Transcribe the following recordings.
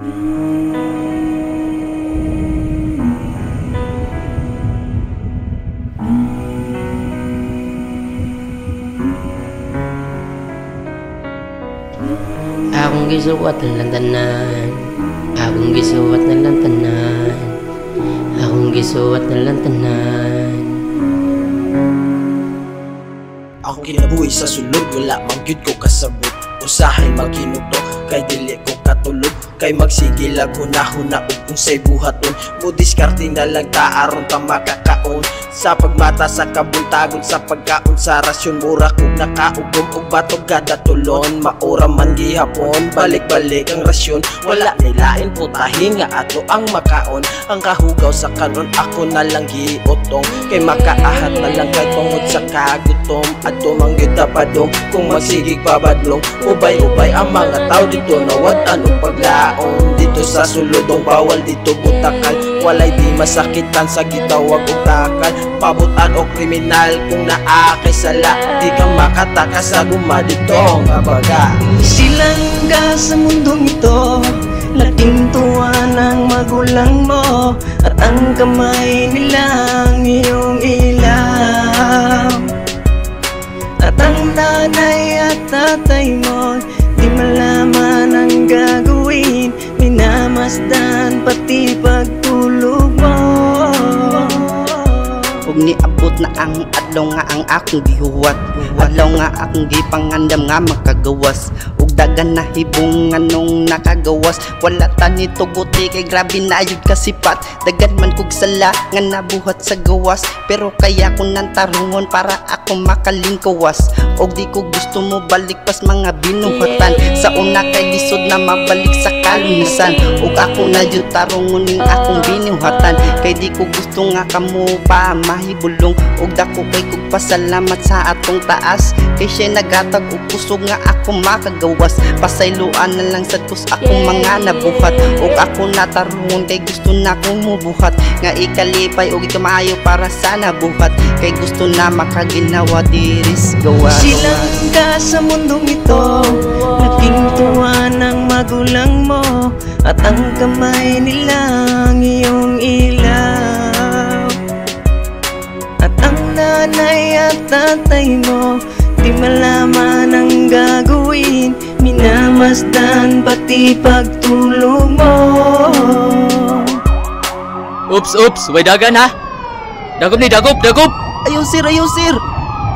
Akong gisuwat na lang tanan, akong gisuwat na lang tanan, akong gisuwat na lang tanan. Akong kinabuhi sa sulod, wala man gyud ko kasabot. Usahay maghinugto, kay dili ko katulog. Kay magsigil ag hunahuna ug unsay buhaton. Mudiskarte na lang ta aron ta makakaon. Sa pagmata sa kabuntagon, sa pagkaon sa rasyon. Mura kog nakaugom ug batog kada tulon. Maura man gihapon, balik-balik ang rasyon. Wala nilain putahin nga ato ang makaon. Ang kahugaw sa kanon ako na lang giotong. Kay makaahat na lang kay tungod sa kagutom. Ato mangyud tapadong kung magsigig pabadlong. Ubay-ubay ang mga tao dito nawat anong paglaon. Dito sa sulodong bawal dito butakan. Walay di masakitan sa gitawag o takal. Pabutan o kriminal kung naakay sala. Di ka makatakas sa gumaditong kabaga. Silangga sa mundong ito, laking tuwa ng magulang mo. At ang kamay nilang iyong ilaw. At ang nanay at tatay mo, di malaman ang gagawin. Minamasdan pati pagtulog mo. Ug niabot na ang adlaw nga ang akong gihuwat. Adlaw nga akong gipangandam nga makagawas. Ug dagan na hibong nganong nakagawas. Wala ta nito buti kay grabe na yun kasipat. Dagan man kog sala nga nabuhat sa gawas. Pero kaya ko nang tarungon para ako makalingkawas. Og di ko gusto mo balik pas mga binuhatan. Sa una kay lisod na mabalik sa kalunasan. Ug ako na yun tarungon ning akong binuhatan. Kay di ko gusto nga kamo pa mahibulong. Og dako kay kog pasalamat sa atong taas. Kay siya nagatag og kusog nga ako makagawas. Pasayloan na lang sad kus akong mga nabuhat. Og ako natarungon kay gusto na kong mubuhat. Nga ikalipay og ikamayo para sa nabuhat. Kay gusto na makaginawa diris gawa. Silangga sa mundong ito, laking tuwa ng magulang mo. At ang kamay nilang iyong ilaw. At ang nanay at tatay mo, di malaman ang gagawin. Minamasdan pati pagtulog mo. Oops, way dagan ha. Dagop ni, dagop. Ayaw sir.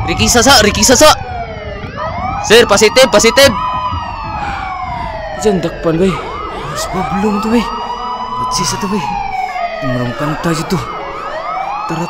Ricky Sasa. Sir, positive. Diyan dakpan bay. Mas problem to bay. Sisa to bay. Umarang kanta dito. Tara.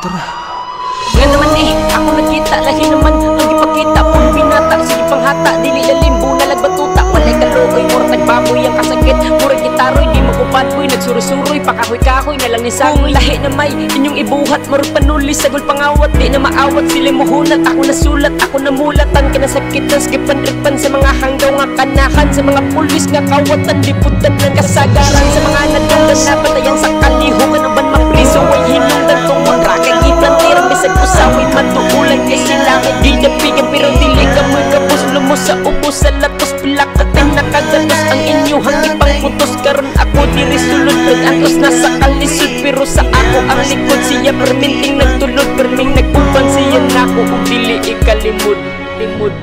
Nga naman ako nakita lahi naman ang ipakita pong binata. Sige panghata, dili lalimbo na lagbatuta. Walay kaluoy, murag nagbaboy ang kasakit. Murag gitaroy, di magupanboy. Nagsurusuroy, pakahoy-kahoy na lang ni sagoy. Lahi na may inyong ibuhat, murag panulis. Sagol pangawat, di na maawat. Sila muhunat, ako nasulat, ako namulat. Ang kinasakitan, skipan-ripan sa mga hanggaw nga kanahan. Sa mga pulis nga kawatan, liputan ng kasagaran. Sa mga nagdandan na patayan sa kalihukan. Ang ban mapriso, ay hinundan tong mga kagiplantirang bisag usawin matuulan kay sila kay ginapigan pero dili ka mo kapos lumos sa ubos sa latos pilak at nakagatos ang inyuhang ipangputos karon ako diri sulod nag-antos nasa kalisod pero sa ako ang likod siya perminting nagtulod perming nagpupan siya nako ug dili ikalimod limod.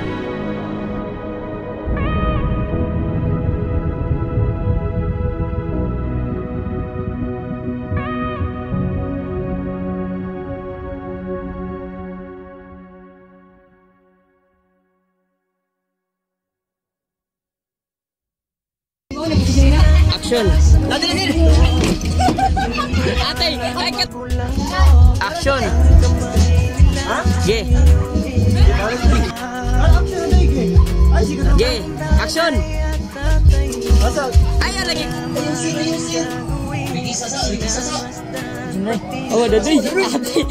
Action. Ate, action. Yeah. Action. Ayan lagi. Oh, ada deh. Ate.